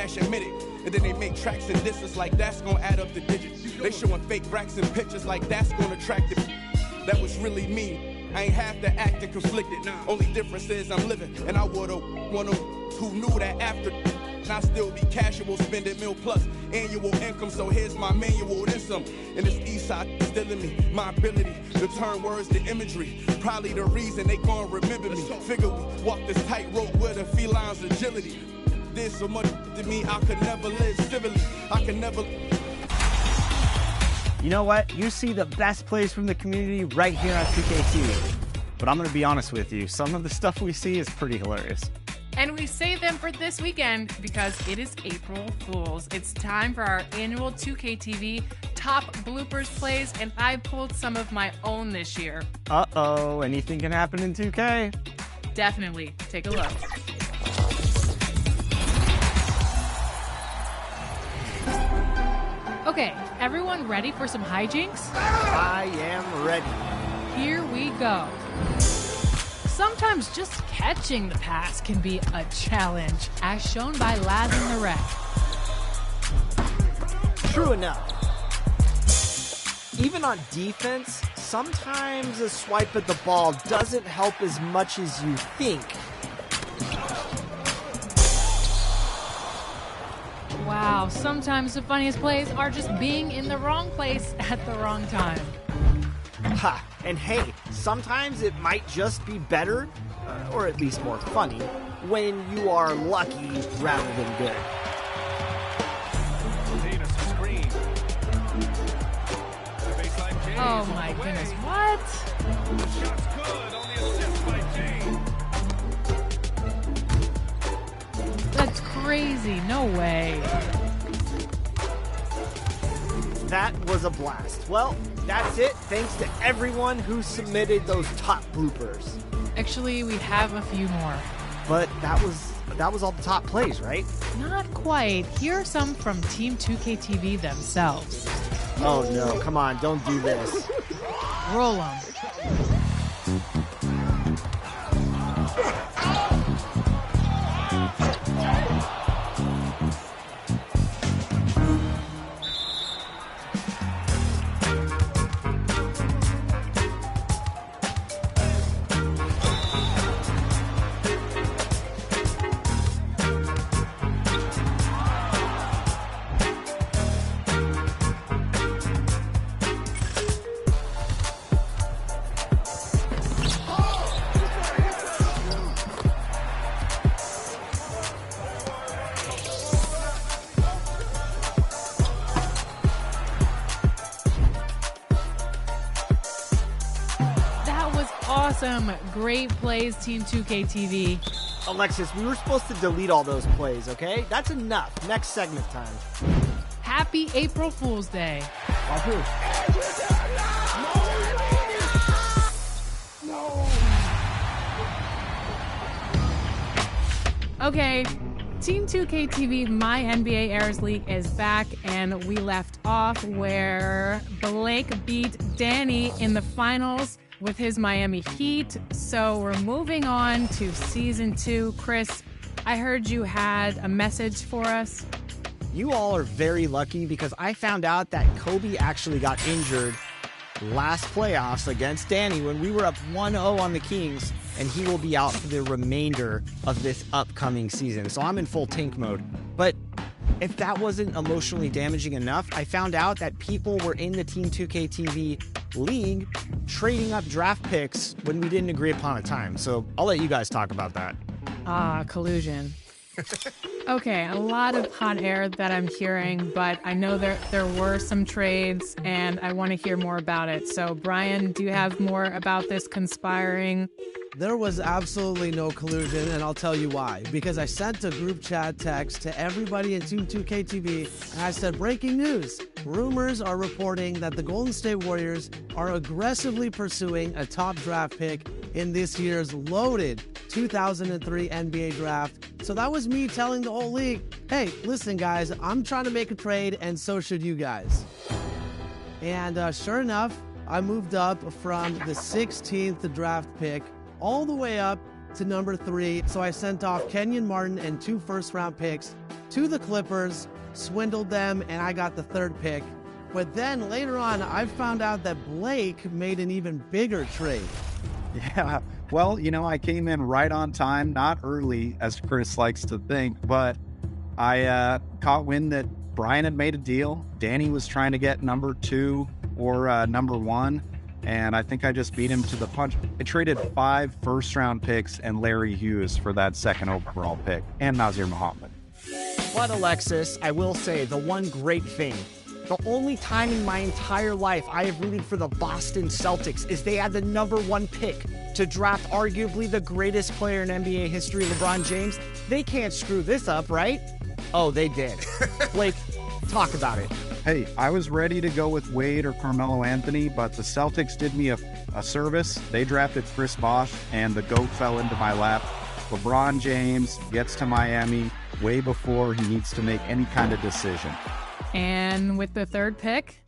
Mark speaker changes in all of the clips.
Speaker 1: cash, admit it. And then they make tracks and disses like that's gonna add up the digits. They showing fake racks and pictures like that's gonna attract it. That was really me. I ain't have to act and conflicted. Only difference is I'm living, and I would've one of who knew that after. I still be casual, spending mil plus annual income. So here's my manual, then some. And this east side still in me, my ability to turn words to imagery. Probably the reason they gon' remember me. Figure we walk this tightrope with a feline's agility. Did so much to me, I could never live civilly. I could never.
Speaker 2: You know what? You see the best plays from the community right here on 2KT. But I'm going to be honest with you, some of the stuff we see is pretty hilarious.
Speaker 3: And we save them for this weekend because it is April Fools. It's time for our annual 2KTV top bloopers plays, and I pulled some of my own this year.
Speaker 2: Uh-oh, anything can happen in 2K.
Speaker 3: Definitely. Take a look. Okay, everyone ready for some hijinks?
Speaker 2: I am ready.
Speaker 3: Here we go. Sometimes just catching the pass can be a challenge, as shown by Laz in the Rec.
Speaker 4: True enough. Even on defense, sometimes a swipe at the ball doesn't help as much as you think.
Speaker 3: Wow, sometimes the funniest plays are just being in the wrong place at the wrong time.
Speaker 4: Ha! And hey, sometimes it might just be better, or at least more funny, when you are lucky rather than good.
Speaker 3: Oh my goodness, what?
Speaker 1: Shot's good, only assist by Jane.
Speaker 3: That's crazy, no way.
Speaker 4: That was a blast. Well, that's it. Thanks to everyone who submitted those top bloopers.
Speaker 3: Actually, we have a few more.
Speaker 4: But that was all the top plays, right?
Speaker 3: Not quite. Here are some from Team 2KTV themselves.
Speaker 4: Oh no, come on, don't do this.
Speaker 3: Roll them. Awesome. Great plays, Team 2KTV.
Speaker 4: Alexis, we were supposed to delete all those plays, okay? That's enough. Next segment time.
Speaker 3: Happy April Fool's Day. Okay, Team 2KTV My NBA Airs League is back, and we left off where Blake beat Danny in the finals with his Miami Heat. So we're moving on to Season 2. Chris, I heard you had a message for us.
Speaker 4: You all are very lucky because I found out that Kobe actually got injured last playoffs against Danny when we were up 1-0 on the Kings, and he will be out for the remainder of this upcoming season. So I'm in full tank mode. But if that wasn't emotionally damaging enough, I found out that people were in the Team 2KTV league trading up draft picks when we didn't agree upon a time. So I'll let you guys talk about that.
Speaker 3: Collusion. Okay, a lot of hot air that I'm hearing, but I know there were some trades, and I want to hear more about it. So, Brian, do you have more about this conspiring?
Speaker 5: There was absolutely no collusion, and I'll tell you why. Because I sent a group chat text to everybody in Team 2KTV, and I said, breaking news. Rumors are reporting that the Golden State Warriors are aggressively pursuing a top draft pick in this year's loaded 2003 NBA draft. So that was me telling the whole league, hey, listen, guys, I'm trying to make a trade, and so should you guys. And sure enough, I moved up from the 16th draft pick all the way up to number 3. So I sent off Kenyon Martin and 2 first-round picks to the Clippers, swindled them, and I got the 3rd pick. But then later on, I found out that Blake made an even bigger trade.
Speaker 6: Yeah, well, I came in right on time, not early, as Chris likes to think, but I caught wind that Brian had made a deal. Danny was trying to get number 2 or number 1, and I think I just beat him to the punch. I traded 5 first-round picks and Larry Hughes for that 2nd overall pick, and Nazir Muhammad.
Speaker 4: But Alexis, I will say the one great thing, the only time in my entire life I have rooted for the Boston Celtics is they had the number 1 pick to draft arguably the greatest player in NBA history, LeBron James. They can't screw this up, right? Oh, they did. Blake, talk about it.
Speaker 6: Hey, I was ready to go with Wade or Carmelo Anthony, but the Celtics did me a service. They drafted Chris Bosh, and the GOAT fell into my lap. LeBron James gets to Miami way before he needs to make any kind of decision.
Speaker 3: And with the 3rd pick?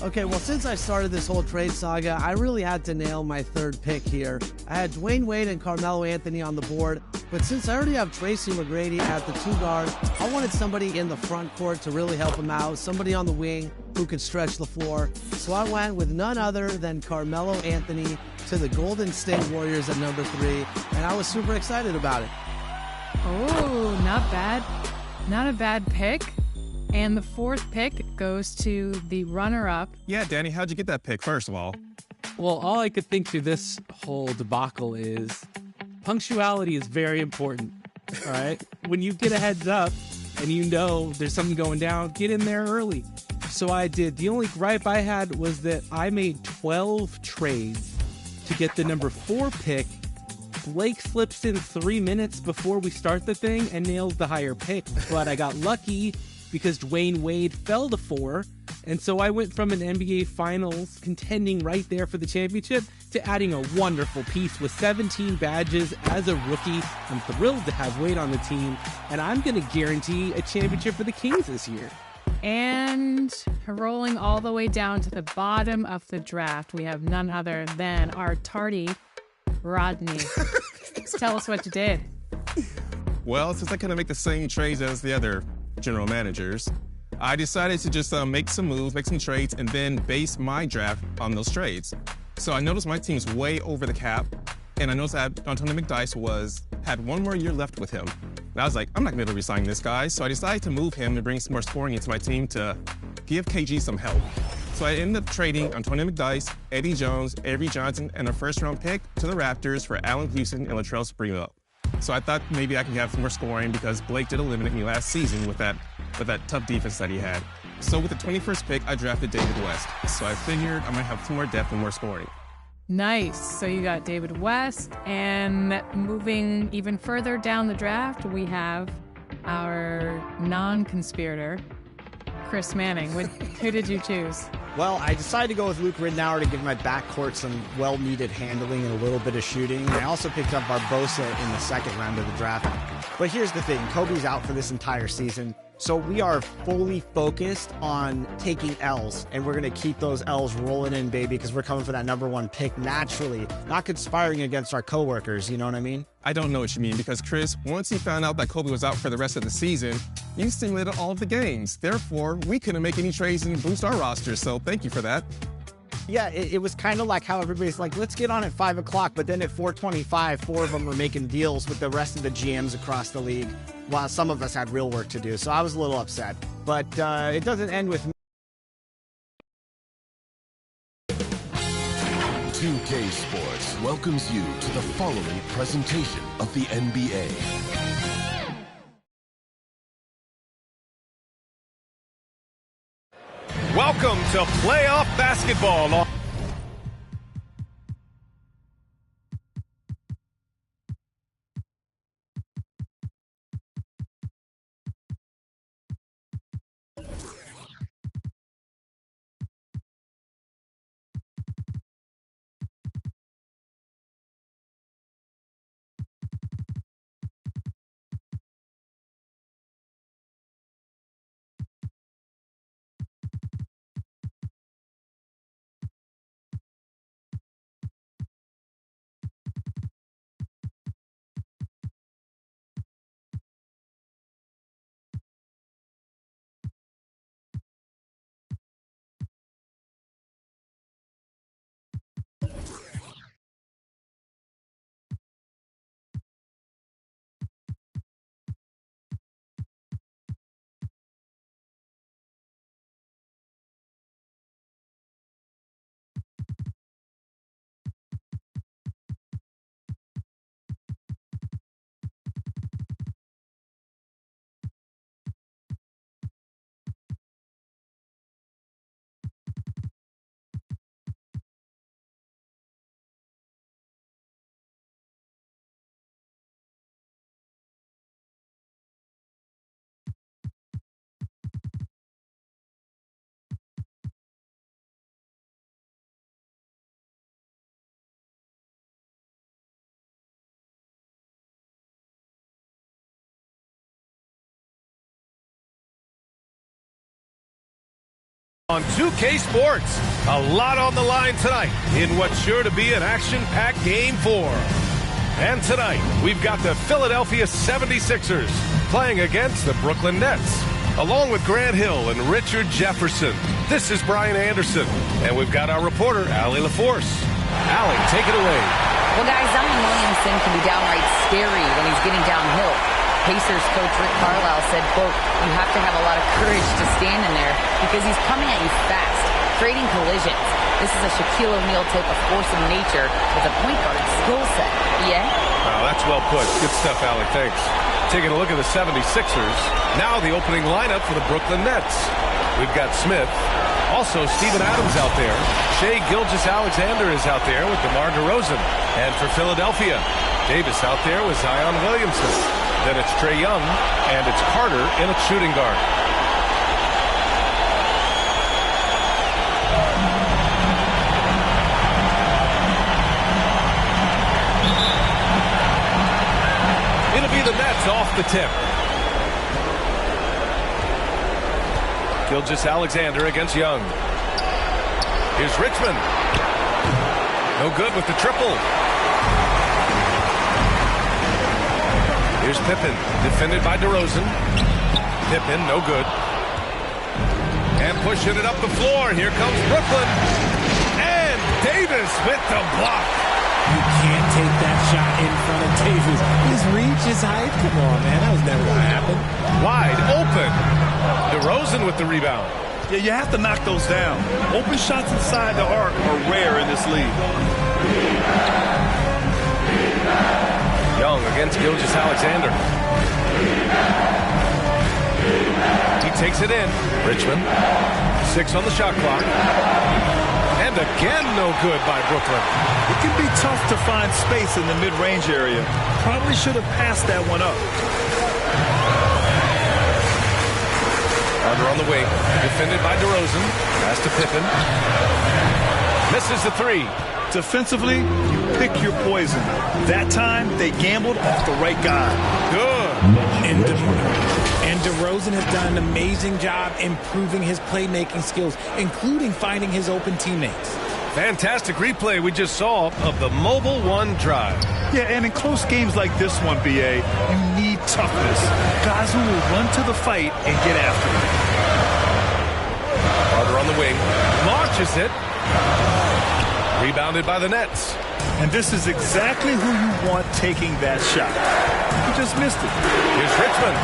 Speaker 5: Okay, well, since I started this whole trade saga, I really had to nail my 3rd pick here. I had Dwayne Wade and Carmelo Anthony on the board, but since I already have Tracy McGrady at the 2 guard, I wanted somebody in the front court to really help him out, somebody on the wing who could stretch the floor. So I went with none other than Carmelo Anthony to the Golden State Warriors at number 3, and I was super excited about it.
Speaker 3: Oh, not bad. Not a bad pick. And the 4th pick goes to the runner-up.
Speaker 7: Yeah, Danny, how'd you get that pick, first of all?
Speaker 8: Well, all I could think through this whole debacle is punctuality is very important, all right? When you get a heads up and you know there's something going down, get in there early. So I did. The only gripe I had was that I made 12 trades to get the number 4 pick. Blake slips in 3 minutes before we start the thing and nails the higher pick. But I got lucky because Dwayne Wade fell to 4, and so I went from an NBA Finals contending right there for the championship to adding a wonderful piece with 17 badges as a rookie. I'm thrilled to have Wade on the team, and I'm going to guarantee a championship for the Kings this year.
Speaker 3: And rolling all the way down to the bottom of the draft, we have none other than our tardy Rodney. Tell us what you did.
Speaker 7: Well, since I couldn't make the same trades as the other general managers, I decided to just make some moves, make some trades, and then base my draft on those trades. So I noticed my team's way over the cap, and I noticed that Antonio McDyess had 1 more year left with him. And I was like, I'm not going to be able to resign this guy, so I decided to move him and bring some more scoring into my team to give KG some help. So I ended up trading Antonio McDyess, Eddie Jones, Avery Johnson, and a 1st-round pick to the Raptors for Allen Houston and Latrell Sprewell. So I thought maybe I could have some more scoring because Blake did eliminate me last season with that tough defense that he had. So with the 21st pick, I drafted David West. So I figured I might have some more depth and more scoring.
Speaker 3: Nice. So you got David West, and moving even further down the draft, we have our non-conspirator, Chris Manning. Who did you choose?
Speaker 4: Well, I decided to go with Luke Ridnour to give my backcourt some well-needed handling and a little bit of shooting. I also picked up Barbosa in the 2nd round of the draft. But here's the thing. Kobe's out for this entire season. So we are fully focused on taking L's, and we're going to keep those L's rolling in, baby, because we're coming for that number 1 pick naturally, not conspiring against our coworkers, you know what I mean?
Speaker 7: I don't know what you mean, because Chris, once he found out that Kobe was out for the rest of the season, you simulated all of the games. Therefore, we couldn't make any trades and boost our roster, so thank you for that.
Speaker 4: Yeah, it was kind of like how everybody's like, let's get on at 5 o'clock, but then at 4:25, 4 of them were making deals with the rest of the GMs across the league, while some of us had real work to do. So I was a little upset. But it doesn't end with me.
Speaker 9: 2K Sports welcomes you to the following presentation of the NBA.
Speaker 10: Welcome to playoff basketball. On 2K Sports, a lot on the line tonight in what's sure to be an action-packed Game 4. And tonight, we've got the Philadelphia 76ers playing against the Brooklyn Nets, along with Grant Hill and Richard Jefferson. This is Brian Anderson, and we've got our reporter, Allie LaForce. Allie, take it away.
Speaker 11: Well, guys, Zion Williamson can be downright scary when he's getting downhill. Pacers coach Rick Carlisle said, quote, "You have to have a lot of courage to stand in there because he's coming at you fast, creating collisions. This is a Shaquille O'Neal type of force of nature with a point guard skill set." Yeah?
Speaker 10: Wow, that's well put. Good stuff, Allie. Thanks. Taking a look at the 76ers. Now the opening lineup for the Brooklyn Nets. We've got Smith. Also, Steven Adams out there. Shai Gilgeous-Alexander is out there with DeMar DeRozan. And for Philadelphia, Davis out there with Zion Williamson. Then it's Trae Young, and it's Carter in at shooting guard. It'll be the Nets off the tip. Gilgeous-Alexander against Young. Here's Richmond. No good with the triple. Here's Pippen, defended by DeRozan. Pippen, no good. And pushing it up the floor. Here comes Brooklyn. And Davis with the block.
Speaker 12: You can't take that shot in front of Davis. His reach, his height. Come on, man. That was never going to happen.
Speaker 10: Wide open. DeRozan with the rebound.
Speaker 13: Yeah, you have to knock those down. Open shots inside the arc are rare in this league.
Speaker 10: Young against Gilgeous-Alexander. He takes it in. Richmond. 6 on the shot clock. And again, no good by Brooklyn.
Speaker 13: It can be tough to find space in the mid-range area. Probably should have passed that one up.
Speaker 10: Carter on the wing. Defended by DeRozan. Pass to Pippen. Misses the 3.
Speaker 13: Defensively, you pick your poison. That time, they gambled off the right guy.
Speaker 10: Good.
Speaker 12: And DeRozan has done an amazing job improving his playmaking skills, including finding his open teammates.
Speaker 10: Fantastic replay we just saw of the Mobile One drive.
Speaker 13: Yeah, and in close games like this one, BA, you need toughness. Guys who will run to the fight and get after it.
Speaker 10: Carter on the wing. Launches it. Rebounded by the Nets.
Speaker 13: And this is exactly who you want taking that shot. He just missed it.
Speaker 10: Here's Richmond.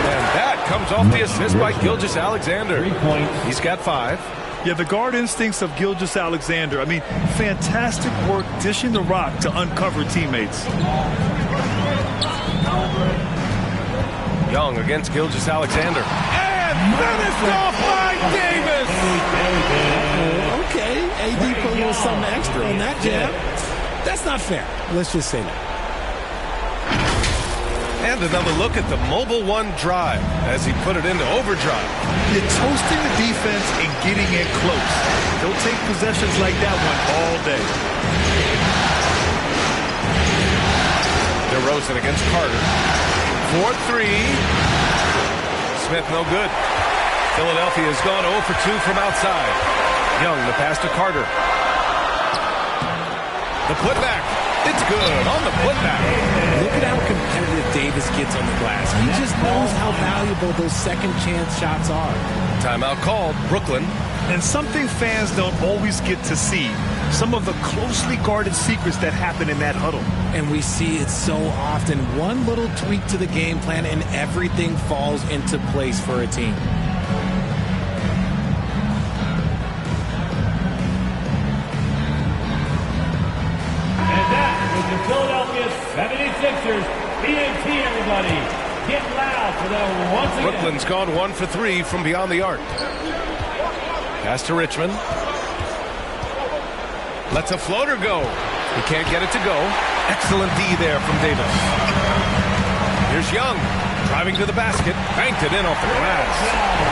Speaker 10: And that comes off the assist by Gilgeous-Alexander.
Speaker 13: 3 points.
Speaker 10: He's got 5.
Speaker 13: Yeah, the guard instincts of Gilgeous-Alexander. I mean, fantastic work dishing the rock to uncover teammates.
Speaker 10: Young against Gilgeous-Alexander. And finished off by Davis!
Speaker 12: Okay, AD put a little something extra on that jab. That's not fair. Let's just say that.
Speaker 10: And another look at the Mobile One drive as he put it into overdrive.
Speaker 13: You're toasting the defense and getting in close. They'll take possessions like that one all day.
Speaker 10: DeRozan against Carter. 4-3. Smith no good. Philadelphia has gone 0 for 2 from outside. Young, the pass to Carter. The putback. It's good on the putback.
Speaker 12: Look at how competitive Davis gets on the glass. He just knows how valuable those second chance shots are.
Speaker 10: Timeout called. Brooklyn.
Speaker 13: And something fans don't always get to see. Some of the closely guarded secrets that happen in that huddle.
Speaker 12: And we see it so often. One little tweak to the game plan and everything falls into place for a team.
Speaker 14: The Philadelphia 76ers. BNT, everybody. Get loud for them once again.
Speaker 10: Brooklyn's gone 1 for 3 from beyond the arc. Pass to Richmond. Lets a floater go. He can't get it to go. Excellent D there from Davis. Here's Young. Driving to the basket. Banked it in off the glass.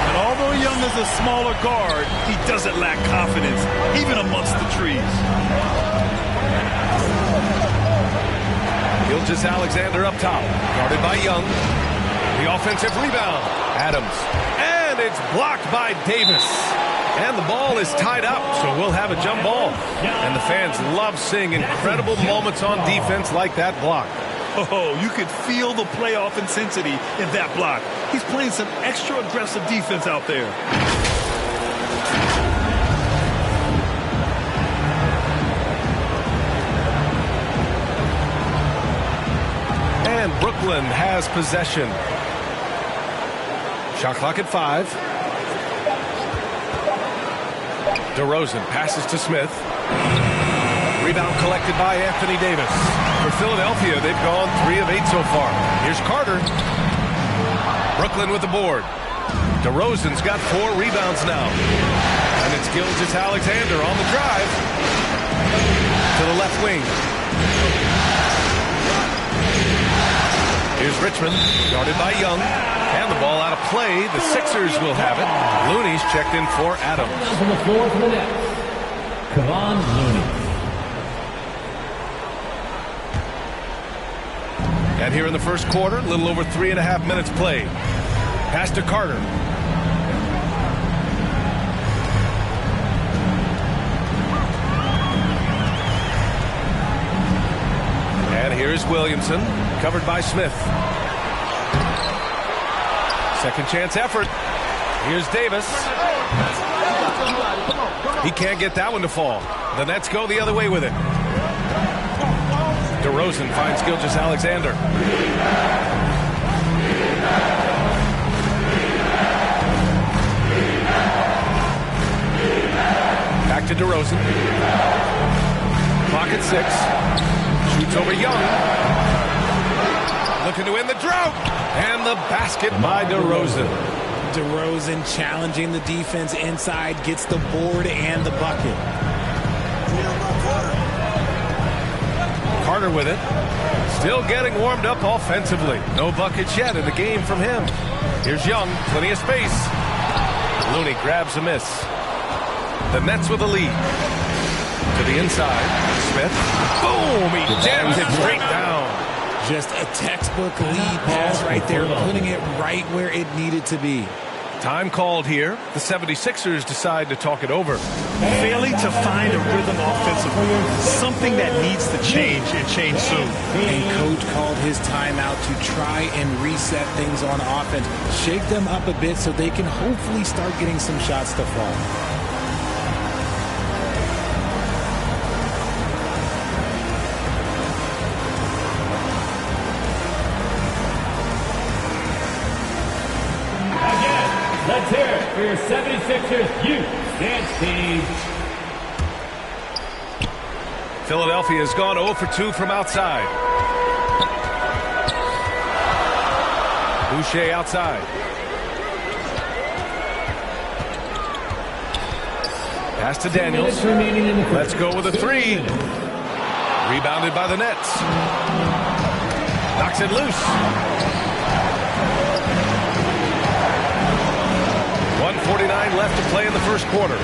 Speaker 13: And although Young is a smaller guard, he doesn't lack confidence, even amongst the trees.
Speaker 10: Gilgeous-Alexander up top. Guarded by Young. The offensive rebound. Adams. And it's blocked by Davis. And the ball is tied up, so we'll have a jump ball. And the fans love seeing incredible moments on defense like that block.
Speaker 13: Oh, you could feel the playoff intensity in that block. He's playing some extra aggressive defense out there.
Speaker 10: And Brooklyn has possession. Shot clock at 5. DeRozan passes to Smith. Rebound collected by Anthony Davis. For Philadelphia, they've gone 3 of 8 so far. Here's Carter. Brooklyn with the board. DeRozan's got 4 rebounds now. And it's Gilgeous-Alexander on the drive. To the left wing. Here's Richmond, guarded by Young. And the ball out of play. The Sixers will have it. Looney's checked in for Adams.
Speaker 14: On the floor for the Nets, Kevon Looney.
Speaker 10: And here in the first quarter, a little over 3.5 minutes played. Pass to Carter. And here's Williamson, covered by Smith. Second chance effort. Here's Davis. He can't get that one to fall. The Nets go the other way with it. DeRozan finds Gilgeous-Alexander. Back to DeRozan. Clock at 6. Shoots over Young. Looking to win the drought. And the basket by DeRozan.
Speaker 12: DeRozan challenging the defense inside, gets the board and the bucket.
Speaker 10: Carter with it. Still getting warmed up offensively. No buckets yet in the game from him. Here's Young. Plenty of space. Looney grabs a miss. The Nets with a lead. To the inside. Smith. Boom! He jams it straight down.
Speaker 12: Just a textbook lead pass right there, putting it right where it needed to be.
Speaker 10: Time called here. The 76ers decide to talk it over.
Speaker 13: Failing to find a rhythm offensively, something that needs to change and change soon.
Speaker 12: And coach called his timeout to try and reset things on offense, shake them up a bit so they can hopefully start getting some shots to fall.
Speaker 14: Let's hear it for your 76ers youth dance team.
Speaker 10: Philadelphia has gone 0 for 2 from outside. Boucher outside. Pass to Daniels. Let's go with a 3. Rebounded by the Nets. Knocks it loose. 1:49 left to play in the first quarter.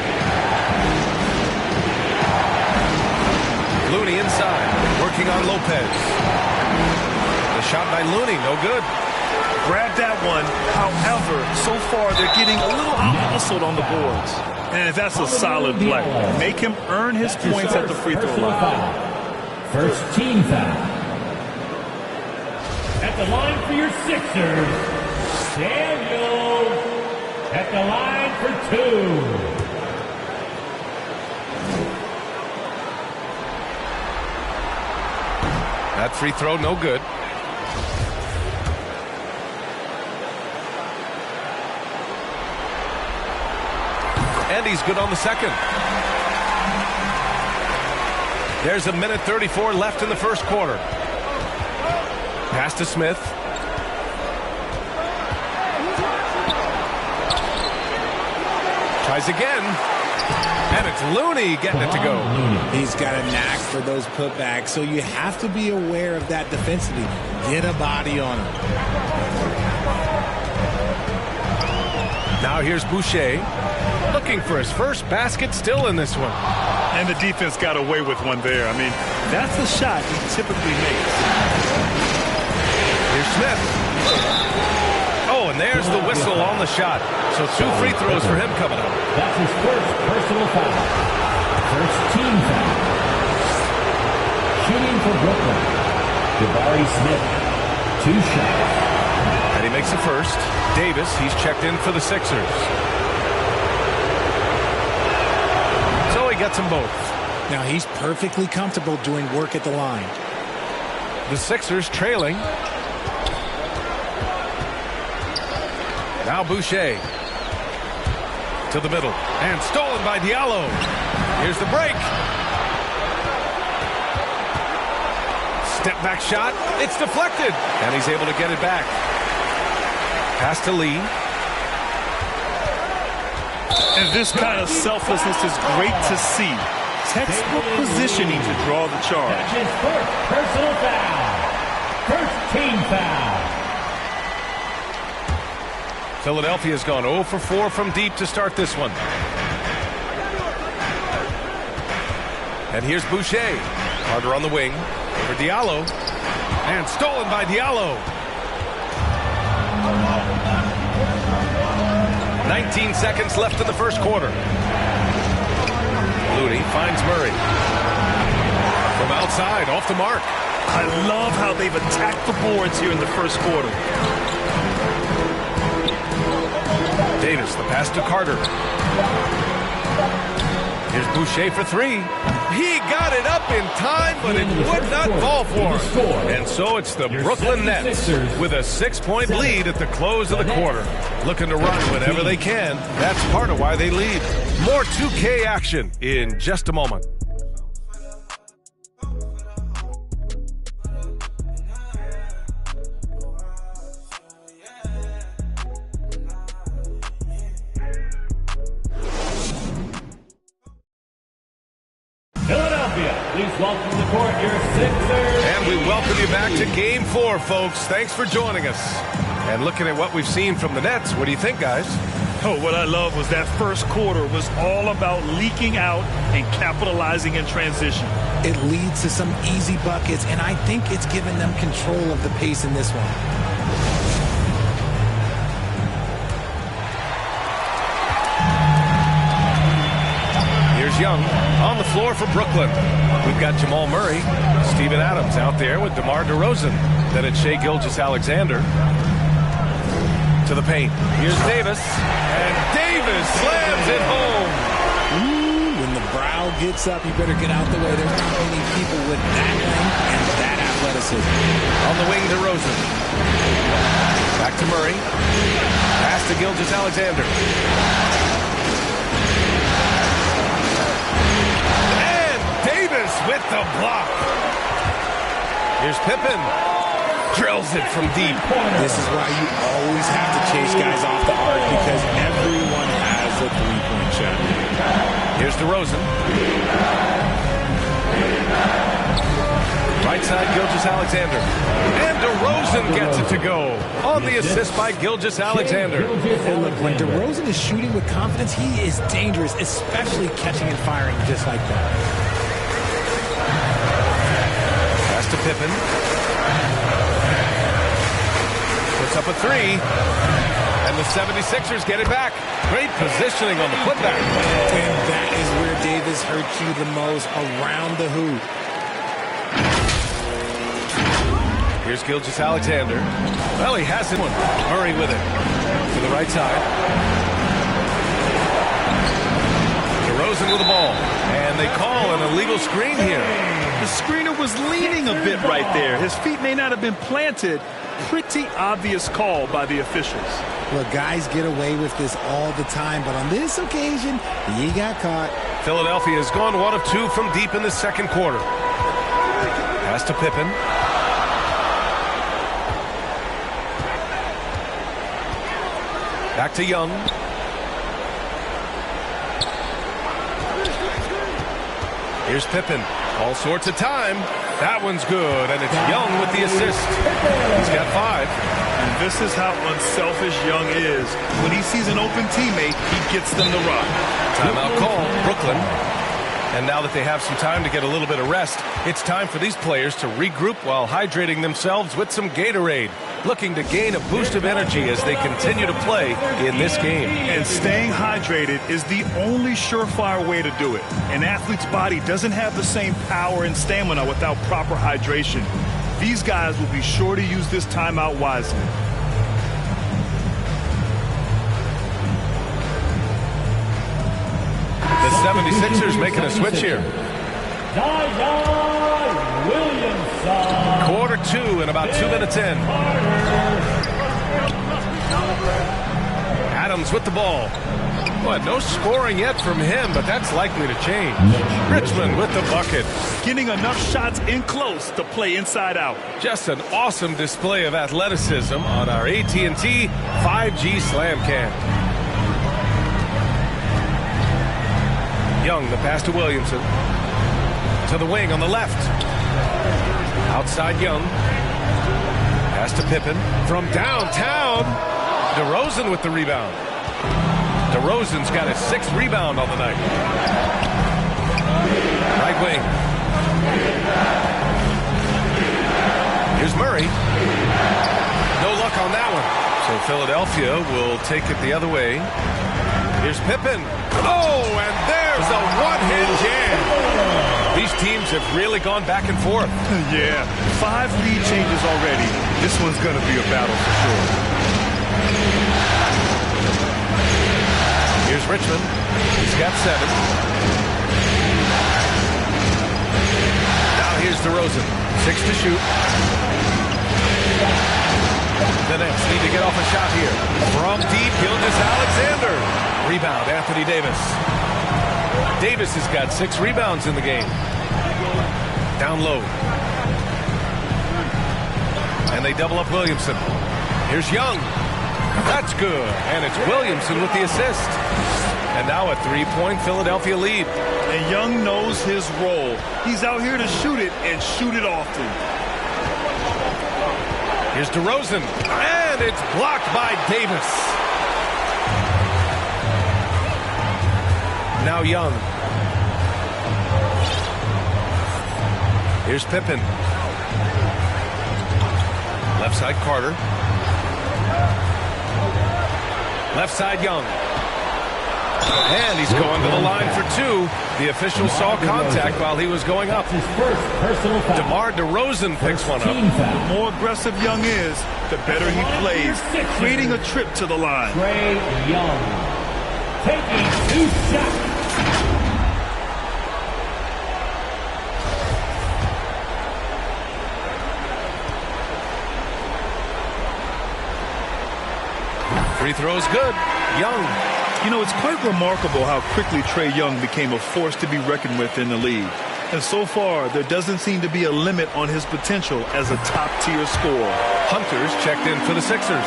Speaker 10: Looney inside, working on Lopez. The shot by Looney, no good.
Speaker 13: Grab that one. However, so far they're getting a little out-hustled on the boards. And that's a solid play. Make him earn his points at the free throw line.
Speaker 14: First team foul. At the line for your Sixers, Daniels. At the line for 2.
Speaker 10: That free throw, no good. And he's good on the second. There's 1:34 left in the first quarter. Pass to Smith. Tries again. And it's Looney getting it to go.
Speaker 12: He's got a knack for those putbacks, so you have to be aware of that defensively. Get a body on him.
Speaker 10: Now here's Boucher. Looking for his first basket, still in this one.
Speaker 13: And the defense got away with one there. I mean, that's the shot he typically makes.
Speaker 10: Here's Smith. Oh, and there's the whistle on the shot. So 2 free throws for him coming up.
Speaker 14: That's his first personal foul. First team foul. Shooting for Brooklyn, Jabari Smith. 2 shots.
Speaker 10: And he makes the first. Davis, he's checked in for the Sixers. So he gets them both.
Speaker 12: Now he's perfectly comfortable doing work at the line.
Speaker 10: The Sixers trailing. Now Boucher. To the middle. And stolen by Diallo. Here's the break. Step back shot. It's deflected. And he's able to get it back. Pass to Lee.
Speaker 13: And this kind of selflessness is great to see. Textbook positioning to draw the charge.
Speaker 14: That's his first personal foul. First team foul.
Speaker 10: Philadelphia's gone 0 for 4 from deep to start this one. And here's Boucher. Carter on the wing. For Diallo. And stolen by Diallo. 19 seconds left in the first quarter. Looney finds Murray. From outside, off the mark.
Speaker 13: I love how they've attacked the boards here in the first quarter.
Speaker 10: Davis, the pass to Carter. Here's Boucher for 3. He got it up in time, but it would not fall for him. And so it's the Brooklyn Nets with a 6-point lead at the close of the quarter. Looking to run whenever they can. That's part of why they lead. More 2K action in just a moment.
Speaker 14: Philadelphia, please welcome to the court your Sixers.
Speaker 10: And we welcome you back to Game 4, folks. Thanks for joining us. And looking at what we've seen from the Nets, what do you think, guys?
Speaker 13: Oh, what I love was that first quarter was all about leaking out and capitalizing in transition.
Speaker 12: It leads to some easy buckets, and I think it's given them control of the pace in this one.
Speaker 10: Here's Young on the floor for Brooklyn. We've got Jamal Murray, Steven Adams out there with DeMar DeRozan. Then it's Shai Gilgeous-Alexander to the paint. Here's Davis, and Davis slams it home.
Speaker 12: Ooh, when the brow gets up, you better get out the way. There's not many people with that length and that athleticism.
Speaker 10: On the wing, DeRozan. Back to Murray. Pass to Gilgeous-Alexander. With the block. Here's Pippen. Drills it from deep.
Speaker 12: This is why you always have to chase guys off the arc because everyone has a three-point shot.
Speaker 10: Here's DeRozan. Right side, Gilgeous-Alexander. And DeRozan gets it to go on the assist by Gilgeous-Alexander.
Speaker 12: And look, when DeRozan is shooting with confidence, he is dangerous, especially catching and firing just like that.
Speaker 10: To Pippen. Puts up a 3. And the 76ers get it back. Great positioning on the putback.
Speaker 12: And that is where Davis hurts you the most, around the hoop.
Speaker 10: Here's Gilgeous-Alexander. Well, he has it. Murray with it. To the right side. DeRozan with the ball. And they call an illegal screen here.
Speaker 13: The screener was leaning a bit right there. His feet may not have been planted. Pretty obvious call by the officials.
Speaker 12: Look, guys get away with this all the time, but on this occasion, he got caught.
Speaker 10: Philadelphia has gone 1 of 2 from deep in the second quarter. Pass to Pippen. Back to Young. Here's Pippen. All sorts of time. That one's good, and it's Young with the assist. He's got 5.
Speaker 13: And this is how unselfish Young is. When he sees an open teammate, he gets them to run.
Speaker 10: Timeout call, Brooklyn. And now that they have some time to get a little bit of rest, it's time for these players to regroup while hydrating themselves with some Gatorade, looking to gain a boost of energy as they continue to play in this game.
Speaker 13: And staying hydrated is the only surefire way to do it. An athlete's body doesn't have the same power and stamina without proper hydration. These guys will be sure to use this timeout wisely.
Speaker 10: The 76ers making a switch here. Quarter 2 and about 2 minutes in. Adams with the ball. Well, no scoring yet from him, but that's likely to change. Richmond with the bucket.
Speaker 13: Getting enough shots in close to play inside out.
Speaker 10: Just an awesome display of athleticism on our AT&T 5G Slam Cam. Young, the pass to Williamson. To the wing on the left. Outside Young. Pass to Pippen. From downtown. DeRozan with the rebound. DeRozan's got his 6th rebound on the night. Right wing. Here's Murray. No luck on that one. So Philadelphia will take it the other way. Here's Pippen. Oh, and there's a one-hit jam. These teams have really gone back and forth.
Speaker 13: Yeah, 5 lead changes already. This one's going to be a battle for sure.
Speaker 10: Here's Richmond. He's got 7. Now here's DeRozan. 6 to shoot. The Nets need to get off a shot here. From deep, Gilgeous-Alexander. Rebound, Anthony Davis. Davis has got 6 rebounds in the game. Down low. And they double up Williamson. Here's Young. That's good. And it's Williamson with the assist. And now a 3-point Philadelphia lead.
Speaker 13: And Young knows his role. He's out here to shoot it and shoot it often.
Speaker 10: Here's DeRozan. And it's blocked by Davis. Now Young. Here's Pippen. Left side Carter. Left side Young. And he's going to the line for 2. The official saw contact while he was going up. DeMar DeRozan picks one up.
Speaker 13: The more aggressive Young is, the better he plays, creating a trip to the line.
Speaker 14: Trae Young taking 2 shots.
Speaker 10: Free throw's good. Young.
Speaker 13: You know, it's quite remarkable how quickly Trae Young became a force to be reckoned with in the league. And so far, there doesn't seem to be a limit on his potential as a top-tier scorer.
Speaker 10: Hunter's checked in for the Sixers.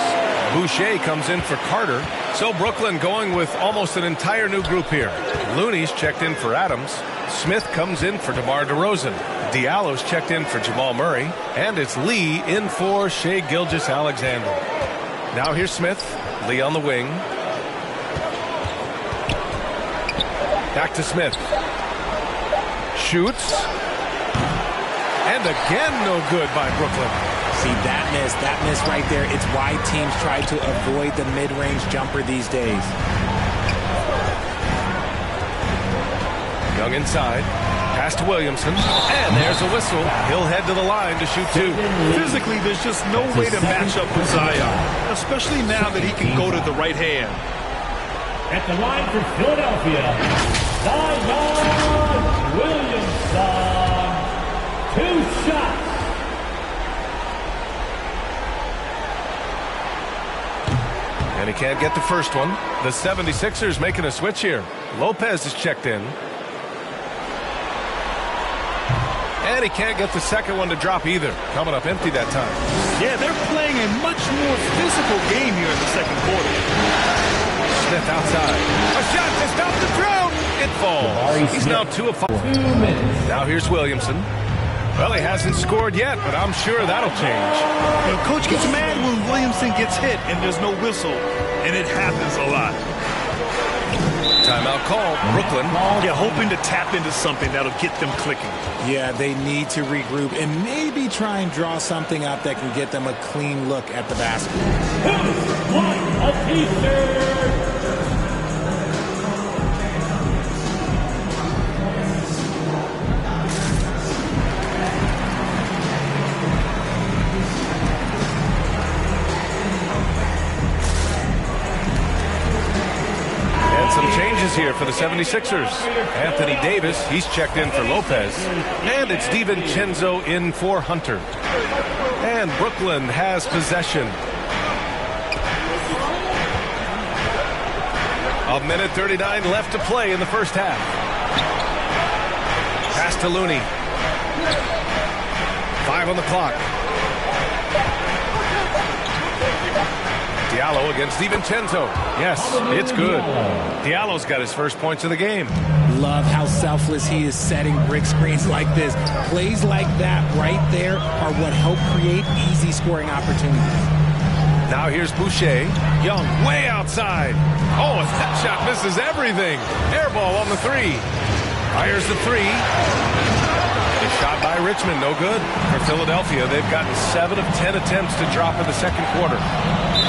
Speaker 10: Boucher comes in for Carter. So Brooklyn going with almost an entire new group here. Looney's checked in for Adams. Smith comes in for DeMar DeRozan. Diallo's checked in for Jamal Murray. And it's Lee in for Shai Gilgeous-Alexander. Now here's Smith. Lee on the wing. Back to Smith. Shoots. And again, no good by Brooklyn.
Speaker 12: See, that miss right there, it's why teams try to avoid the mid-range jumper these days.
Speaker 10: Young inside. Pass to Williamson. And there's a whistle. He'll head to the line to shoot 2.
Speaker 13: Physically, there's just no way to match up with Zion, especially now that he can go to the right hand.
Speaker 14: At the line for Philadelphia, Zion Williamson. 2 shots.
Speaker 10: And he can't get the first one. The 76ers making a switch here. Lopez is checked in. And he can't get the second one to drop either. Coming up empty that time.
Speaker 13: Yeah, they're playing a much more physical game here in the second quarter.
Speaker 10: Smith outside. A shot to stop the drought. It falls. He's now 2 of 5.
Speaker 14: 2 minutes.
Speaker 10: Now here's Williamson. Well, he hasn't scored yet, but I'm sure that'll change.
Speaker 13: You know, Coach gets mad when Williamson gets hit and there's no whistle, and it happens a lot.
Speaker 10: Timeout called. Brooklyn.
Speaker 13: Yeah, hoping to tap into something that'll get them clicking.
Speaker 12: Yeah, they need to regroup and maybe try and draw something up that can get them a clean look at the basket.
Speaker 14: Who's won a T-shirt?
Speaker 10: Some changes here for the 76ers. Anthony Davis, he's checked in for Lopez. And it's DiVincenzo in for Hunter. And Brooklyn has possession. A minute 39 left to play in the first half. Pass to Looney. 5 on the clock. Diallo against DiVincenzo. Yes, it's good. Diallo's got his first points of the game.
Speaker 12: Love how selfless he is setting brick screens like this. Plays like that right there are what help create easy scoring opportunities.
Speaker 10: Now here's Boucher. Young way outside. Oh, that shot misses everything. Air ball on the 3. Fires the 3. A shot by Richmond, no good. For Philadelphia, they've gotten 7 of 10 attempts to drop in the second quarter.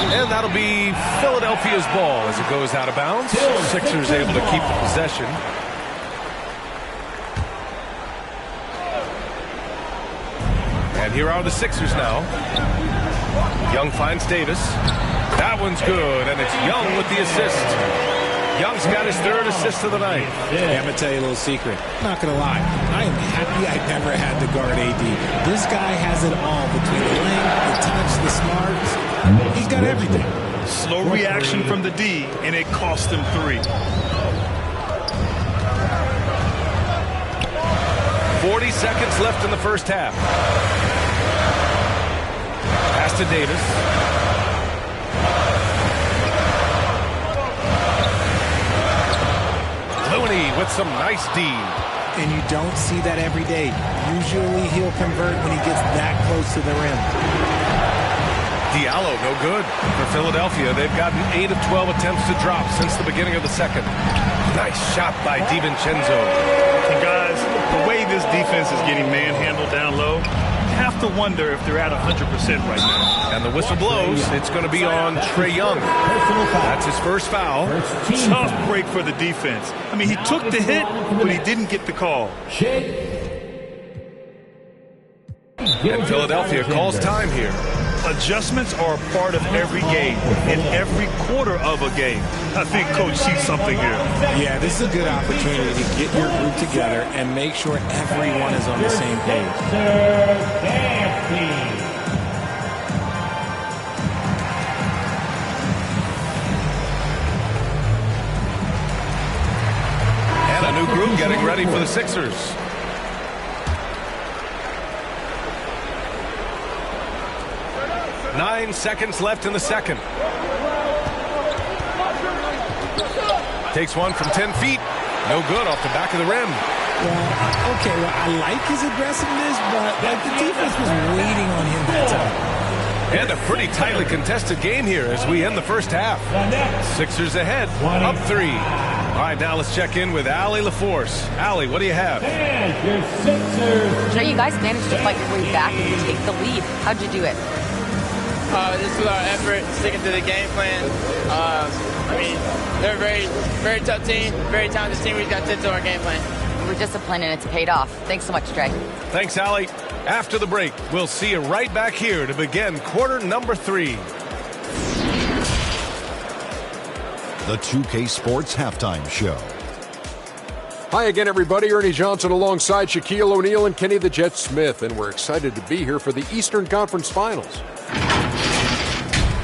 Speaker 10: And that'll be Philadelphia's ball as it goes out of bounds. Sixers able to keep the possession. And here are the Sixers now. Young finds Davis. That one's good, and it's Young with the assist. Young's got his 3rd assist of the night.
Speaker 12: Yeah, I'm going to tell you a little secret. Not going to lie. I am happy I never had to guard AD. This guy has it all between the length, the touch, the smarts. He's got everything.
Speaker 13: Slow reaction from the D, and it cost him 3.
Speaker 10: 40 seconds left in the first half. Pass to Davis. Looney with some nice D.
Speaker 12: And you don't see that every day. Usually he'll convert when he gets that close to the rim.
Speaker 10: Diallo, no good. For Philadelphia, they've gotten 8 of 12 attempts to drop since the beginning of the second. Nice shot by DiVincenzo.
Speaker 13: And guys, the way this defense is getting manhandled down low, you have to wonder if they're at 100% right now.
Speaker 10: And the whistle blows. It's going to be on Trae Young. That's his first foul.
Speaker 13: Tough break for the defense. I mean, he took the hit, but he didn't get the call.
Speaker 10: And Philadelphia calls time here.
Speaker 13: Adjustments are a part of every game, in every quarter of a game. I think Coach sees something here.
Speaker 12: Yeah, this is a good opportunity to get your group together and make sure everyone is on the same page.
Speaker 10: And a new group getting ready for the Sixers. Nine seconds left in the second. Takes one from 10 feet. No good off the back of the rim.
Speaker 12: Well, okay, I like his aggressiveness, but the defense was waiting on him that time.
Speaker 10: And a pretty tightly contested game here as we end the first half. Sixers ahead, up 3. All right, now let's check in with Allie LaForce. Allie, what do you have?
Speaker 11: You guys managed to fight your way back and take the lead. How'd you do it?
Speaker 15: This was our effort, sticking to the game plan. I mean, they're a very, very tough team, very talented team. We've got to stick to our game plan.
Speaker 11: We're disciplined, and it's paid off. Thanks so much, Trey.
Speaker 10: Thanks, Allie. After the break, we'll see you right back here to begin quarter number 3.
Speaker 16: The 2K Sports Halftime Show.
Speaker 17: Hi again, everybody. Ernie Johnson alongside Shaquille O'Neal and Kenny the Jet Smith, and we're excited to be here for the Eastern Conference Finals.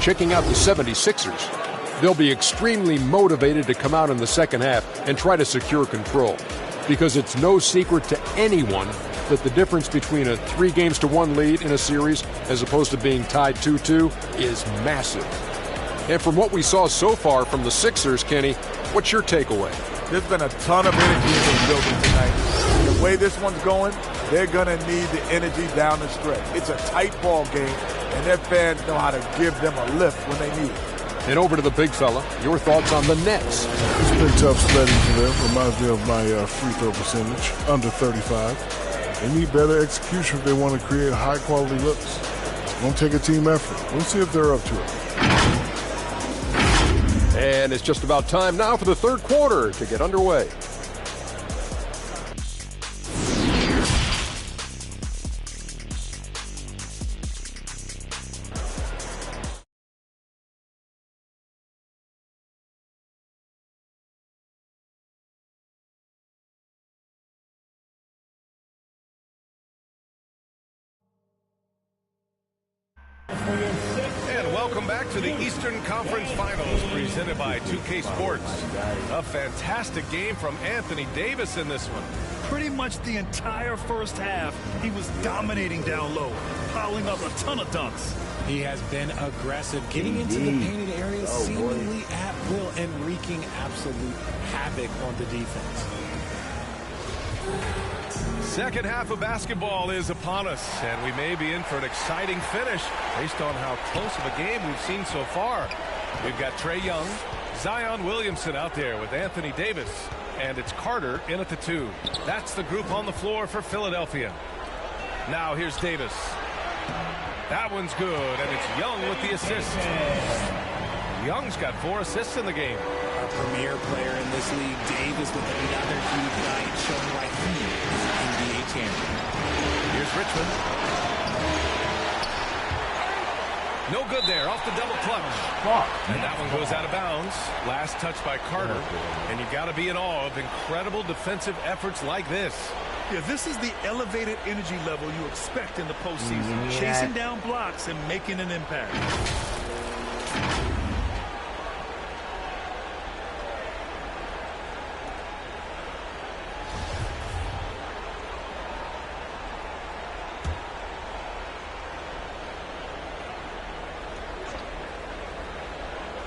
Speaker 17: Checking out the 76ers. They'll be extremely motivated to come out in the second half and try to secure control, because it's no secret to anyone that the difference between a 3-1 lead in a series as opposed to being tied 2-2 is massive. And from what we saw so far from the Sixers, Kenny, what's your takeaway?
Speaker 18: There's been a ton of energy in this building tonight. The way this one's going, they're going to need the energy down the stretch. It's a tight ball game, and their fans know how to give them a lift when they need it.
Speaker 17: And over to the big fella. Your thoughts on the Nets?
Speaker 19: It's been tough sledding for them. Reminds me of my free throw percentage, under 35. They need better execution if they want to create high-quality looks. It's going to take a team effort. We'll see if they're up to it.
Speaker 17: And it's just about time now for the third quarter to get underway.
Speaker 10: And welcome back to the Eastern Conference Finals presented by 2K Sports. A fantastic game from Anthony Davis in this one.
Speaker 13: Pretty much the entire first half, he was dominating down low, piling up a ton of dunks.
Speaker 12: He has been aggressive, getting into the painted area seemingly at will and wreaking absolute havoc on the defense.
Speaker 10: Second half of basketball is upon us, and we may be in for an exciting finish based on how close of a game we've seen so far. We've got Trae Young, Zion Williamson out there with Anthony Davis, and it's Carter in at the 2. That's the group on the floor for Philadelphia. Now here's Davis. That one's good, and it's Young with the assist. Young's got 4 assists in the game.
Speaker 12: Our premier player in this league, Davis, with another huge night, showing why he is an NBA champion.
Speaker 10: Here's Richmond. No good there, off the double clutch. And that one goes out of bounds. Last touch by Carter. And you've got to be in awe of incredible defensive efforts like this.
Speaker 13: Yeah, this is the elevated energy level you expect in the postseason. Chasing down blocks and making an impact.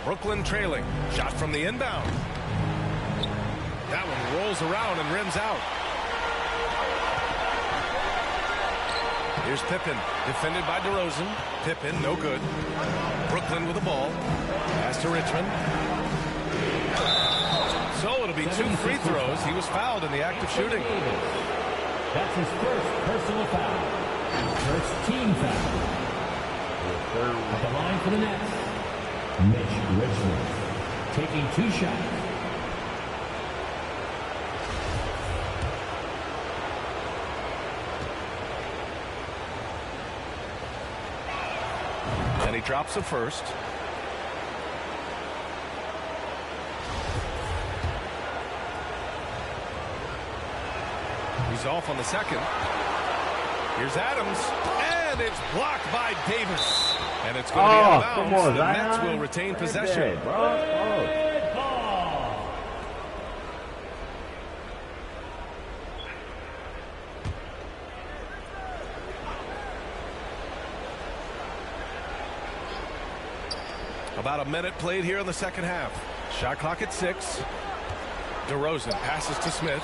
Speaker 10: Brooklyn trailing. Shot from the inbound. That one rolls around and rims out. Here's Pippen, defended by DeRozan. Pippen, no good. Brooklyn with the ball. Pass to Richmond. So it'll be 2 free throws. He was fouled in the act of shooting.
Speaker 14: That's his first personal foul. First team foul. At the line for the Nets, Mitch Richmond taking 2 shots.
Speaker 10: And he drops the first. He's off on the second. Here's Adams, and it's blocked by Davis. And it's going to be out of bounds. The Nets will retain possession. About a minute played here in the second half. Shot clock at 6. DeRozan passes to Smith.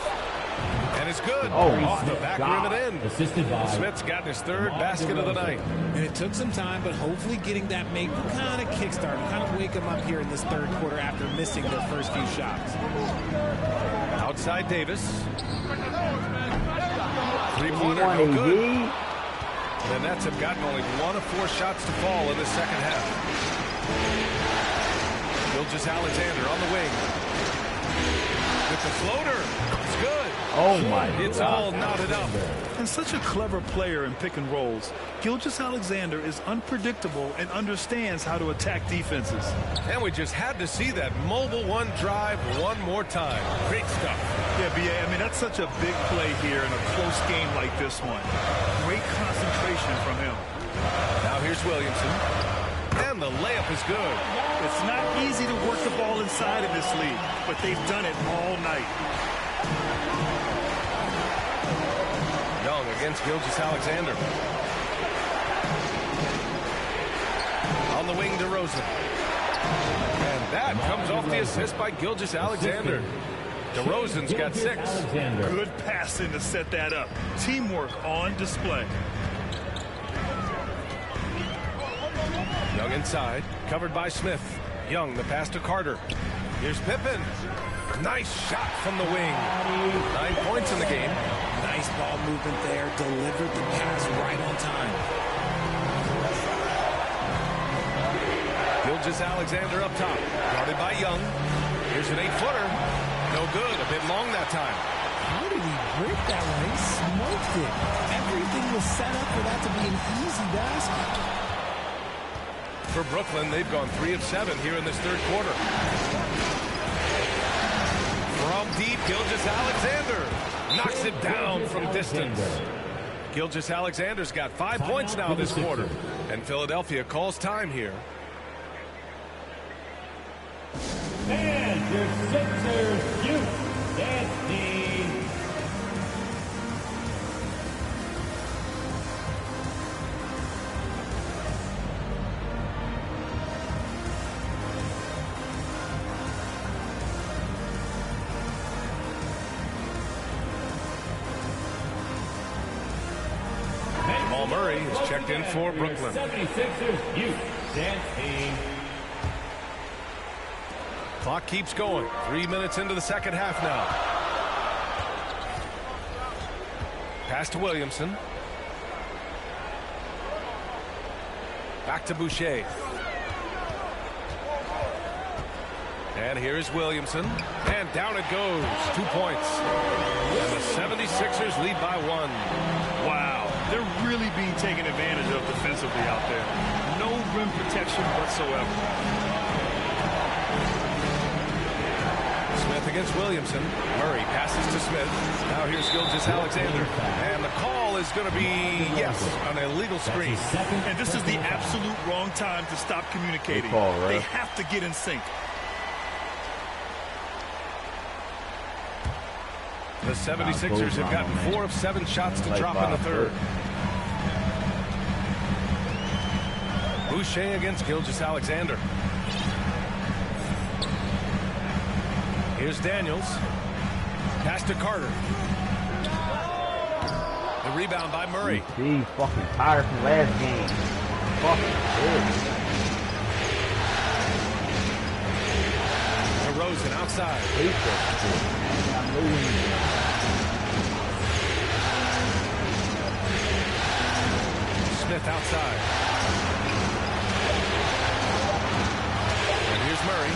Speaker 10: And it's good. Off the back rim and in.
Speaker 14: Assisted by
Speaker 10: Smith's gotten his 3rd basket of the night.
Speaker 12: And it took some time, but hopefully getting that make kind of kickstart, kind of wake them up here in this third quarter after missing their first few shots.
Speaker 10: Outside Davis. 3-pointer, no good. The Nets have gotten only 1 of 4 shots to fall in the second half. Gilgeous-Alexander on the wing. With the floater. It's good.
Speaker 14: Oh my God.
Speaker 10: It's all knotted up.
Speaker 13: And such a clever player in pick and rolls, Gilgeous-Alexander is unpredictable and understands how to attack defenses.
Speaker 10: And we just had to see that mobile 1 drive one more time. Great stuff.
Speaker 13: Yeah, B.A., I mean, that's such a big play here in a close game like this one. Great concentration from him.
Speaker 10: Now here's Williamson. And the layup is good.
Speaker 13: It's not easy to work the ball inside of this league, but they've done it all night.
Speaker 10: Young against Gilgeous-Alexander. On the wing, DeRozan. And that comes off the assist by Gilgeous-Alexander. DeRozan's got 6.
Speaker 13: Good passing to set that up. Teamwork on display.
Speaker 10: Young inside, covered by Smith. Young, the pass to Carter. Here's Pippen. Nice shot from the wing. 9 points in the game.
Speaker 12: Nice ball movement there. Delivered the pass right on time.
Speaker 10: Gilgeous-Alexander up top. Guarded by Young. Here's an 8-footer. No good. A bit long that time.
Speaker 12: How did he break that one? He smoked it. Everything was set up for that to be an easy basket.
Speaker 10: For Brooklyn, they've gone 3 of 7 here in this third quarter. From deep, Gilgeous-Alexander knocks it down from distance. Gilgeous-Alexander's got 5 points now this quarter, and Philadelphia calls time here.
Speaker 14: And your Sixers youth dance team.
Speaker 10: Jamal Murray is checked in for Brooklyn.
Speaker 14: 76ers youth dance team.
Speaker 10: Clock keeps going. 3 minutes into the second half now. Pass to Williamson. Back to Boucher. And here is Williamson. And down it goes. 2 points. And the 76ers lead by 1.
Speaker 13: Wow, they're really being taken advantage of defensively out there. No rim protection whatsoever.
Speaker 10: Smith against Williamson. Murray passes to Smith. Now here's Gilgeous-Alexander. And the call is going to be, yes, an illegal screen.
Speaker 13: And this is the absolute wrong time to stop communicating. They have to get in sync.
Speaker 10: The 76ers have gotten 4 of 7 shots to drop in the third. Boucher against Gilgeous-Alexander. Here's Daniels. Pass to Carter. The rebound by Murray.
Speaker 20: He's fucking tired from last game. Fucking good.
Speaker 10: DeRozan outside. Smith outside. And here's Murray.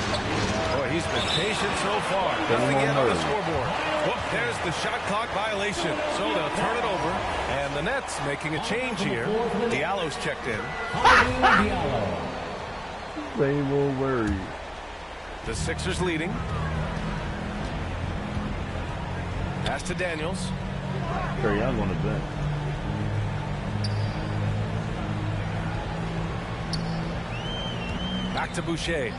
Speaker 10: Boy, he's been patient so far. Nothing yet on the scoreboard. Whoop, there's the shot clock violation. So they'll turn it over. And the Nets making a change here. Diallo's checked in.
Speaker 20: Same old worry.
Speaker 10: The Sixers leading. Pass to Daniels.
Speaker 20: Sure, Young on the bench.
Speaker 10: Back to Boucher.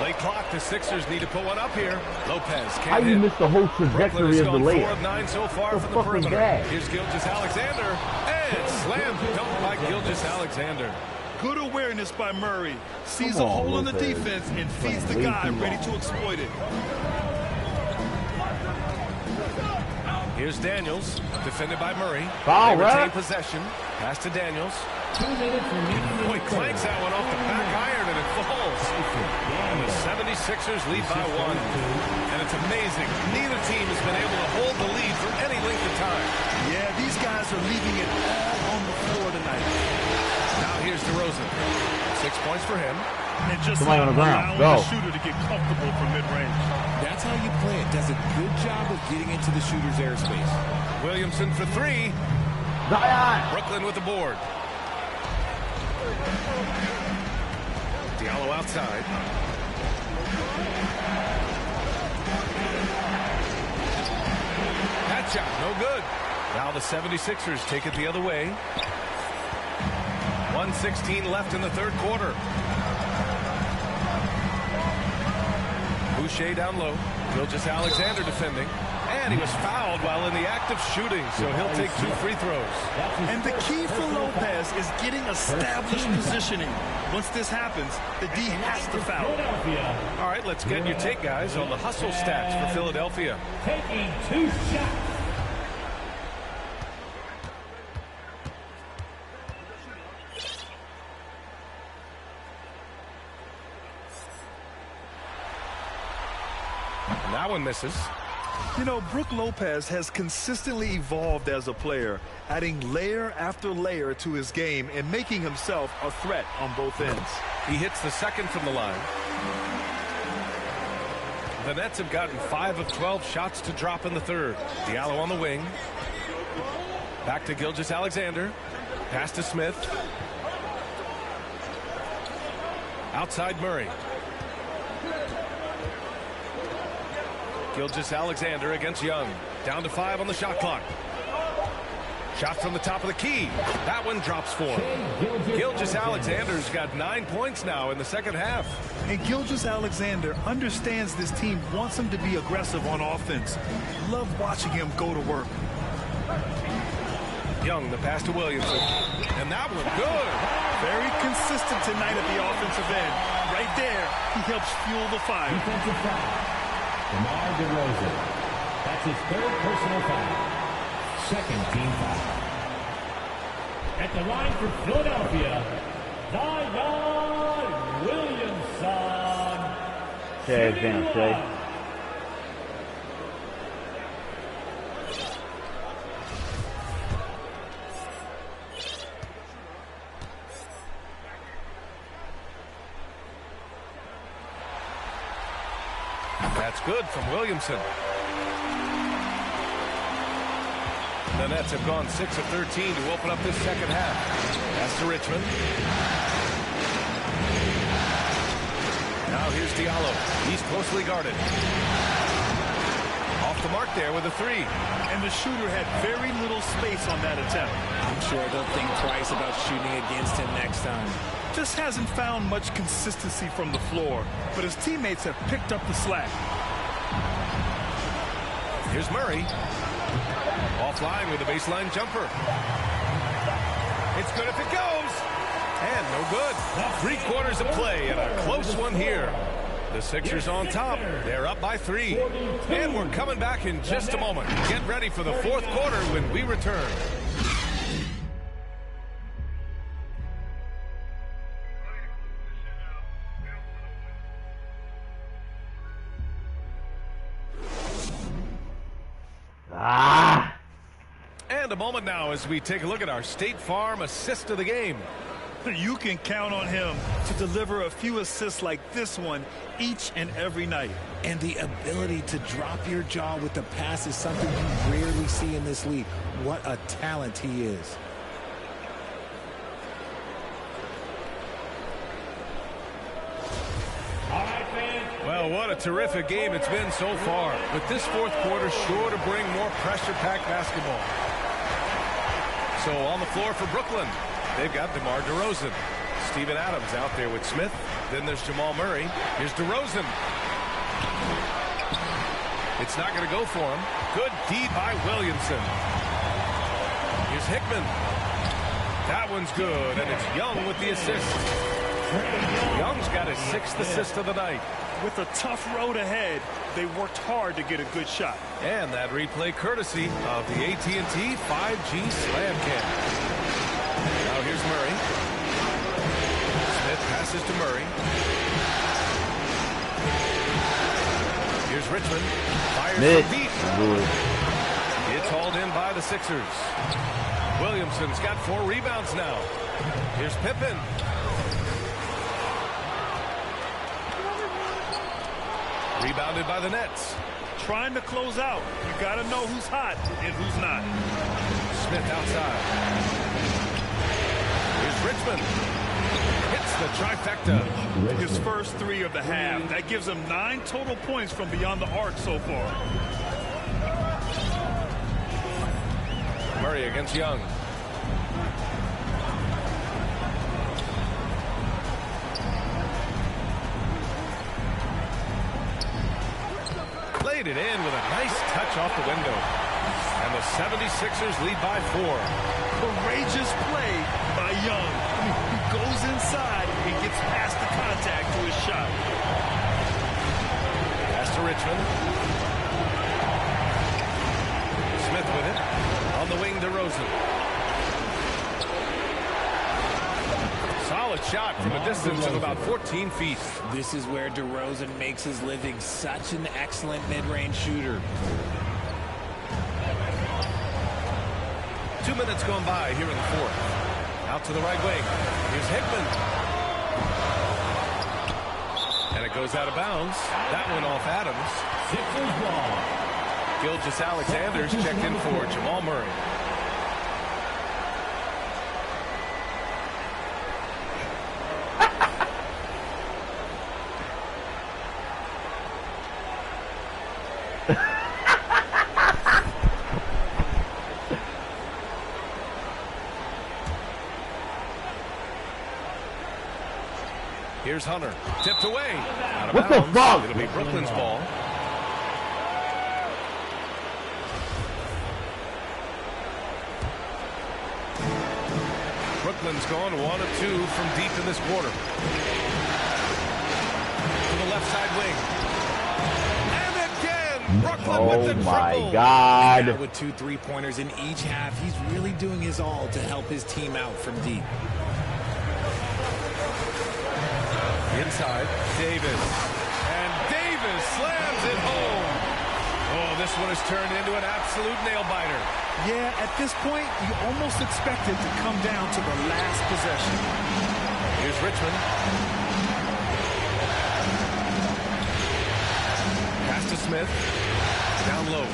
Speaker 10: Late clock, the Sixers need to put one up here. Lopez can't
Speaker 20: How you miss the whole trajectory of the layup?
Speaker 10: 4 of 9 so far from the perimeter. Here's Gilgeous-Alexander. And slam dunk by Gilgeous-Alexander.
Speaker 13: Good awareness by Murray. Sees a hole in the defense and feeds the guy ready to exploit it.
Speaker 10: Here's Daniels, defended by Murray.
Speaker 20: Foul,
Speaker 10: they retain possession. Pass to Daniels.
Speaker 14: 2 minutes remaining.
Speaker 10: Boy, clanks that one off the back iron and it falls. And the 76ers lead by 1. And it's amazing. Neither team has been able to hold the lead for any length of time.
Speaker 13: Yeah, these guys are leaving it all on the floor tonight.
Speaker 10: Now here's DeRozan. 6 points for him.
Speaker 13: And just
Speaker 20: somebody on the ground.
Speaker 13: Go. The shooter to get comfortable from mid-range.
Speaker 12: That's how you play it. Does a good job of getting into the shooter's airspace.
Speaker 10: Williamson for 3.
Speaker 20: Zion.
Speaker 10: Brooklyn with the board. Diallo outside. That shot, no good. Now the 76ers take it the other way. 1:16 left in the third quarter. Boucher down low. Gilgeous-Alexander defending. And he was fouled while in the act of shooting, so he'll take 2 free throws.
Speaker 13: And the key for Lopez is getting established positioning. Once this happens, the D has to foul.
Speaker 10: All right, let's get your take, guys, on the hustle stats for Philadelphia.
Speaker 14: Taking 2 shots.
Speaker 10: That one misses.
Speaker 13: You know, Brook Lopez has consistently evolved as a player, adding layer after layer to his game and making himself a threat on both ends.
Speaker 10: He hits the second from the line. The Nets have gotten 5 of 12 shots to drop in the third. Diallo on the wing. Back to Gilgeous-Alexander. Pass to Smith. Outside Murray. Gilgeous-Alexander against Young. Down to 5 on the shot clock. Shot from the top of the key. That one drops 4. Gilgeous-Alexander's got 9 points now in the second half.
Speaker 13: And Gilgeous-Alexander understands this team wants him to be aggressive on offense. Love watching him go to work.
Speaker 10: Young, the pass to Williamson. And that one, good.
Speaker 13: Very consistent tonight at the offensive end. Right there, he helps fuel the fire.
Speaker 14: Defensive foul. DeMar DeRozan. That's his 3rd personal foul. 2nd team foul. At the line for Philadelphia, Zion Williamson.
Speaker 20: Jay, advance, Jay.
Speaker 10: That's good from Williamson. The Nets have gone 6 of 13 to open up this second half. Pass to Richmond. Now here's Diallo. He's closely guarded. Off the mark there with a 3.
Speaker 13: And the shooter had very little space on that attempt.
Speaker 12: I'm sure they'll think twice about shooting against him next time.
Speaker 13: Just hasn't found much consistency from the floor, but his teammates have picked up the slack.
Speaker 10: Here's Murray. Offline with a baseline jumper. It's good if it goes. And no good. 3/4 of play and a close one here. The Sixers on top. They're up by 3. And we're coming back in just a moment. Get ready for the 4th quarter when we return. And a moment now as we take a look at our State Farm assist of the game.
Speaker 13: You can count on him to deliver a few assists like this one each and every night.
Speaker 12: And the ability to drop your jaw with the pass is something you rarely see in this league. What a talent he is.
Speaker 10: Well, what a terrific game it's been so far. But this 4th quarter sure to bring more pressure-packed basketball. So on the floor for Brooklyn, they've got DeMar DeRozan. Steven Adams out there with Smith. Then there's Jamal Murray. Here's DeRozan. It's not going to go for him. Good D by Williamson. Here's Hickman. That one's good, and it's Young with the assist. Young's got his 6th assist of the night.
Speaker 13: With a tough road ahead, they worked hard to get a good shot.
Speaker 10: And that replay courtesy of the AT&T 5G Slam Cam. Now here's Murray. Smith passes to Murray. Here's Richmond. Fires from deep. It's hauled in by the Sixers. Williamson's got 4 rebounds now. Here's Pippen. Rebounded by the Nets.
Speaker 13: Trying to close out. You got to know who's hot and who's not.
Speaker 10: Smith outside. Here's Richmond. Hits the trifecta.
Speaker 13: His first 3 of the half. That gives him 9 total points from beyond the arc so far.
Speaker 10: Murray against Young. Laid it in with a nice touch off the window. And the 76ers lead by 4.
Speaker 13: Courageous play by Young. He goes inside and gets past the contact to his shot.
Speaker 10: Pass to Richmond. Smith with it. On the wing, DeRozan. Solid shot from a distance of about 14 feet.
Speaker 12: This is where DeRozan makes his living. Such an excellent mid-range shooter.
Speaker 10: 2 minutes gone by here in the fourth. Out to the right wing. Here's Hickman. And it goes out of bounds. That one off Adams. Gilgeous-Alexander's checked in for Jamal Murray. Here's Hunter. Tipped away. Out of bounds.
Speaker 20: the fuck?
Speaker 10: It'll be Brooklyn's ball. Brooklyn's gone 1 of 2 from deep in this quarter. To the left side wing. And again, Brooklyn with the triple.
Speaker 20: Oh my God.
Speaker 12: Now with 2 3-pointers in each half, he's really doing his all to help his team out from deep.
Speaker 10: Inside, Davis. And Davis slams it home. Oh, this one has turned into an absolute nail-biter.
Speaker 21: Yeah, at this point, you almost expect it to come down to the last possession.
Speaker 10: Here's Richmond. Pass to Smith. Down low.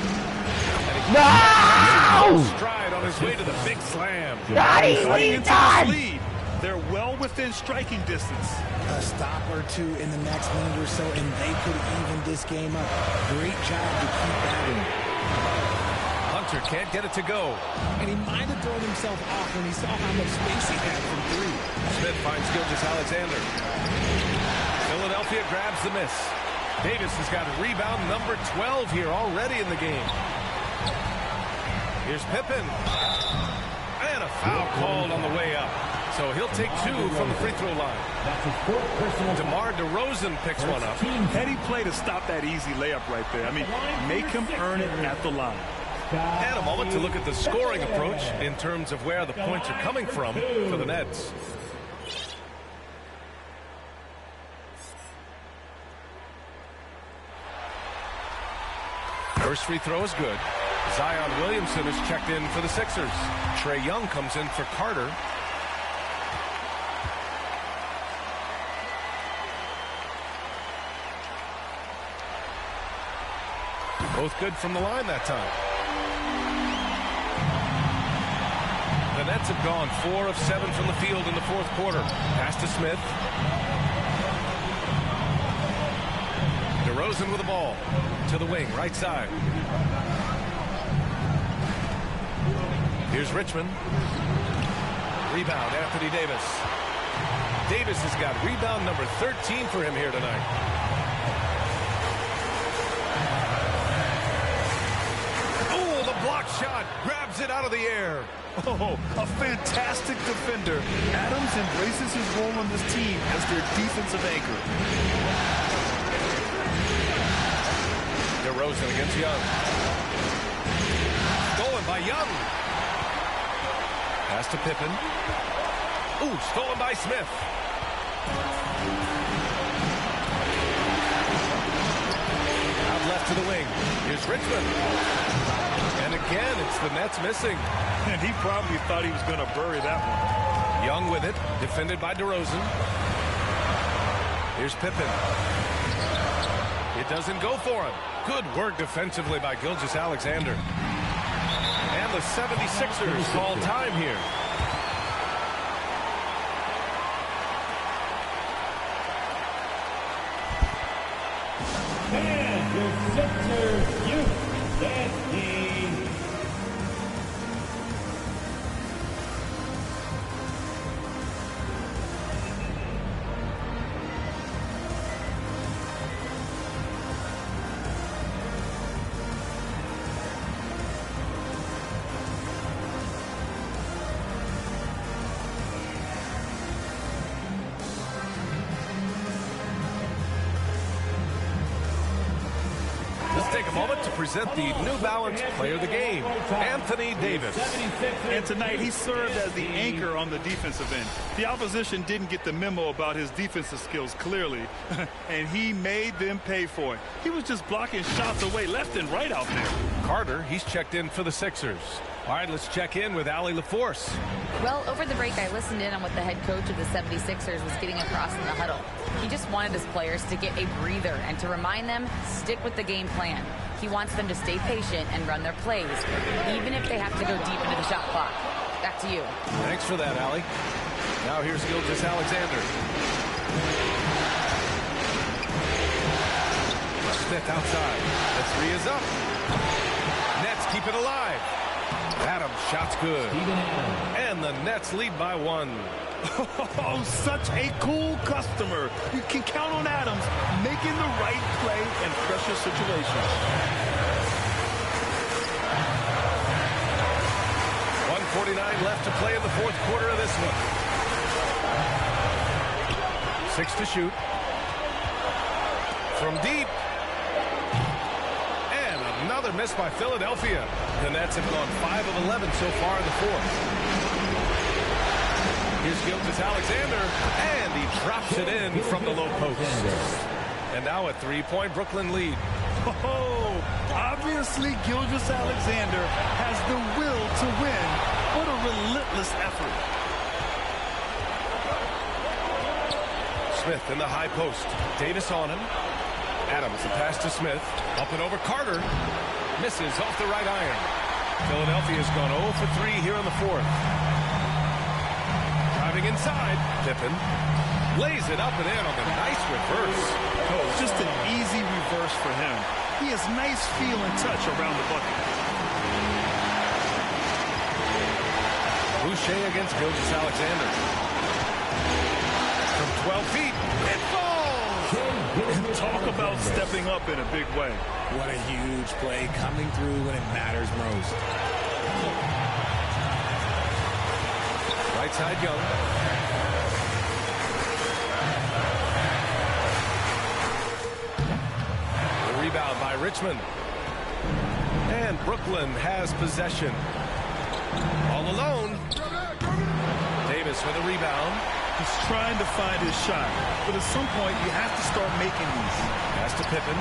Speaker 20: No!
Speaker 10: Stride on his way to the big slam.
Speaker 20: Nice lead.
Speaker 13: They're well within striking distance.
Speaker 12: A stop or two in the next minute or so, and they could even this game up. Great job to keep that in.
Speaker 10: Hunter can't get it to go.
Speaker 12: And he might have thrown himself off when he saw how much space he had from 3.
Speaker 10: Smith finds Gilgeous-Alexander. Philadelphia grabs the miss. Davis has got rebound number 12 here already in the game. Here's Pippen. And a foul called on the way up. So he'll take 2 from the free throw line. DeMar DeRozan picks one up.
Speaker 13: Heady play to stop that easy layup right there. I mean, make him earn it at the line.
Speaker 10: And a moment to look at the scoring approach in terms of where the points are coming from for the Nets. First free throw is good. Zion Williamson is checked in for the Sixers. Trae Young comes in for Carter. Both good from the line that time. The Nets have gone 4 of 7 from the field in the fourth quarter. Pass to Smith. DeRozan with the ball. To the wing, right side. Here's Richmond. Rebound, Anthony Davis. Davis has got rebound number 13 for him here tonight. Block shot, grabs it out of the air.
Speaker 13: Oh, a fantastic defender. Adams embraces his role on this team as their defensive anchor.
Speaker 10: DeRozan against Young. Stolen by Young. Pass to Pippen. Ooh, stolen by Smith. Out left to the wing. Here's Richmond. And again, it's the Nets missing.
Speaker 13: And he probably thought he was going to bury that one.
Speaker 10: Young with it, defended by DeRozan. Here's Pippen. It doesn't go for him. Good work defensively by Gilgeous-Alexander. And the 76ers call time here.
Speaker 14: And the Sixers youth destiny.
Speaker 10: take a moment to present the New Balance Player of the Game, Anthony Davis.
Speaker 13: And tonight he served as the anchor on the defensive end. The opposition didn't get the memo about his defensive skills clearly, and he made them pay for it. He was just blocking shots away left and right out there.
Speaker 10: Carter, he's checked in for the Sixers. All right, let's check in with Allie LaForce.
Speaker 11: Well, over the break, I listened in on what the head coach of the 76ers was getting across in the huddle. He just wanted his players to get a breather and to remind them, stick with the game plan. He wants them to stay patient and run their plays, even if they have to go deep into the shot clock. Back to you.
Speaker 10: Thanks for that, Allie. Now here's Gilgeous-Alexander. Smith outside. The three is up. Nets keep it alive. Adams shot's good. And the Nets lead by 1.
Speaker 13: Oh, such a cool customer. You can count on Adams making the right play in pressure situations.
Speaker 10: 1:49 left to play in the fourth quarter of this one. 6 to shoot. From deep. And another miss by Philadelphia. The Nets have gone 5 of 11 so far in the fourth. Here's Gilgeous-Alexander, and he drops it in from the low post. And now a 3-point Brooklyn lead.
Speaker 13: Oh, obviously Gilgeous-Alexander has the will to win. What a relentless effort.
Speaker 10: Smith in the high post. Davis on him. Adams, the pass to Smith. Up and over Carter. Misses off the right iron. Philadelphia's gone 0 for 3 here in the fourth. Driving inside. Pippen lays it up and in on the nice reverse.
Speaker 13: Oh, just an easy reverse for him. He has nice feel and touch around the bucket.
Speaker 10: Boucher against Gilgeous-Alexander. From 12 feet. It falls!
Speaker 13: Talk about stepping up in a big way.
Speaker 12: What a huge play coming through when it matters most.
Speaker 10: Right side Young. The rebound by Richmond. And Brooklyn has possession. All alone. Davis with a rebound.
Speaker 13: He's trying to find his shot, but at some point you have to start making these.
Speaker 10: Pass to Pippen.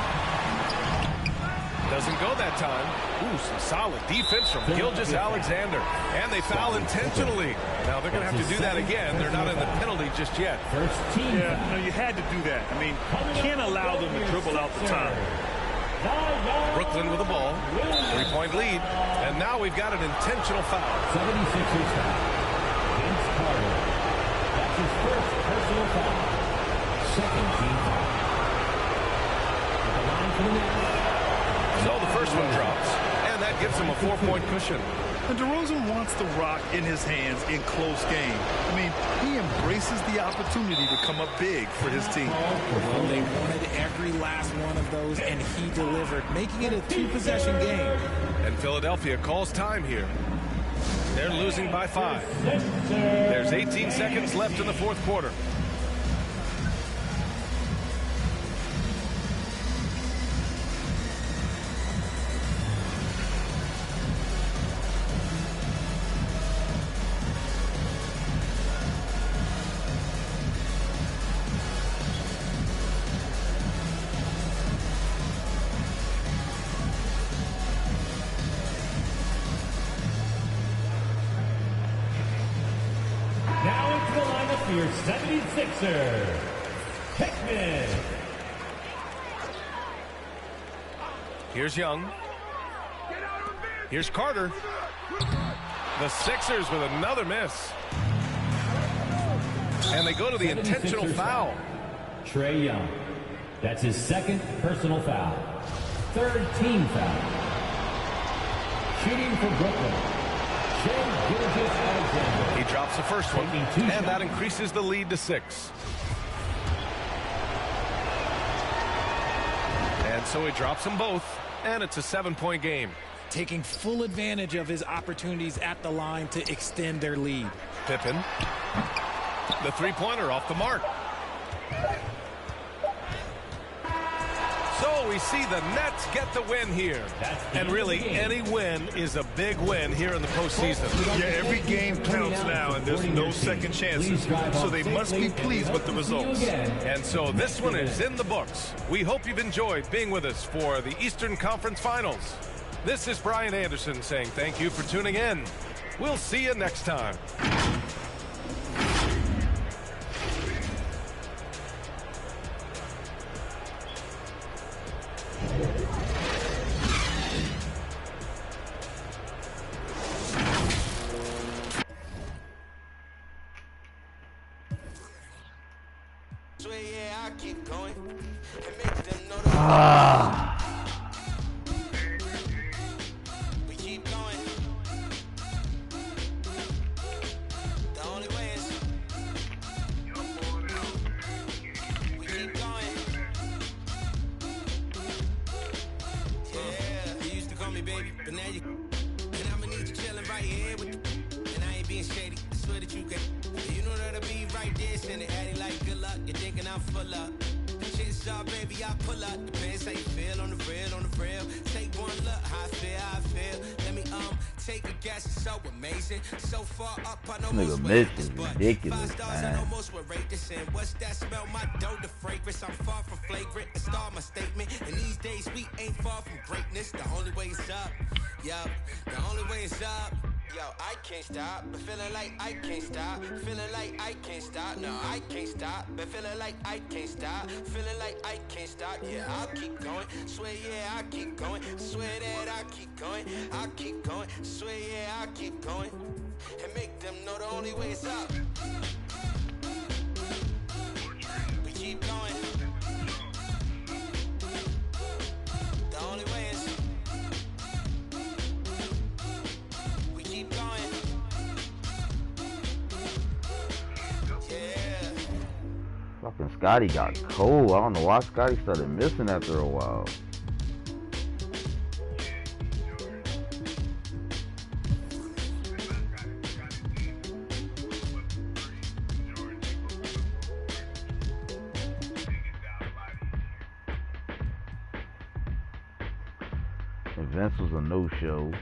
Speaker 10: Doesn't go that time. Ooh, some solid defense from Gilgeous-Alexander. And they foul intentionally. Now they're going to have to do that again. They're not in the penalty just yet.
Speaker 13: Yeah, no, you had to do that. I mean, you can't allow them to dribble out the time.
Speaker 10: Brooklyn with the ball. 3-point lead. And now we've got an intentional foul.
Speaker 14: 76ers foul. Vince Carter. That's his first personal foul. Second team foul. At the line for the Nets.
Speaker 10: So the first one drops, and that gives him a 4-point cushion.
Speaker 13: And DeRozan wants the rock in his hands in close game. I mean, he embraces the opportunity to come up big for his team.
Speaker 12: Well, they wanted every last one of those, and he delivered, making it a 2-possession game.
Speaker 10: And Philadelphia calls time here. They're losing by 5. There's 18 seconds left in the fourth quarter.
Speaker 14: Now into the lineup for your 76er, Hickman.
Speaker 10: Here's Young. Here's Carter. The Sixers with another miss. And they go to the intentional foul.
Speaker 14: Trae Young. That's his second personal foul. Third team foul. Shooting for Brooklyn.
Speaker 10: He drops the first one, and that increases the lead to 6. And so he drops them both, and it's a 7-point game.
Speaker 12: Taking full advantage of his opportunities at the line to extend their lead.
Speaker 10: Pippen. The 3-pointer off the mark. So we see the Nets get the win here. And really, any win is a big win here in the postseason.
Speaker 13: Yeah, every game counts now, and there's no second chances. So they must be pleased with the results.
Speaker 10: And so this one is in the books. We hope you've enjoyed being with us for the Eastern Conference Finals. This is Brian Anderson saying thank you for tuning in. We'll see you next time.
Speaker 2: Nigga, Mitch is ridiculous, man.
Speaker 1: What's that smell? My dough, the fragrance. I'm far from flagrant. I start my statement. And these days we ain't far from greatness. The only way is up. Yup. The only way is up. Yo, I can't stop, but feeling like I can't stop. Feeling like I can't stop. No, I can't stop, but feeling like I can't stop. Feeling like I can't stop. Yeah, I'll keep going. Swear, yeah, I'll keep going. Swear that I'll keep going. I'll keep going. Swear, yeah, I'll keep going. And make them know the only way is up. We keep going. The only way is we keep going. Yeah.
Speaker 2: Fucking Scotty got cold. I don't know why Scotty started missing after a while. Vince was a no-show.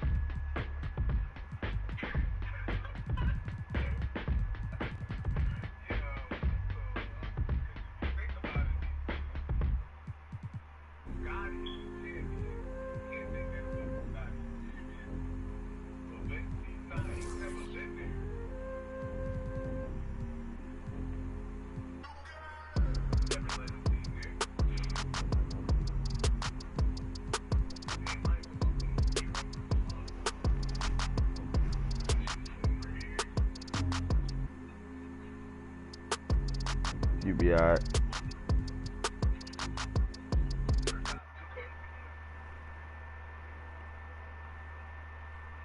Speaker 2: You be alright.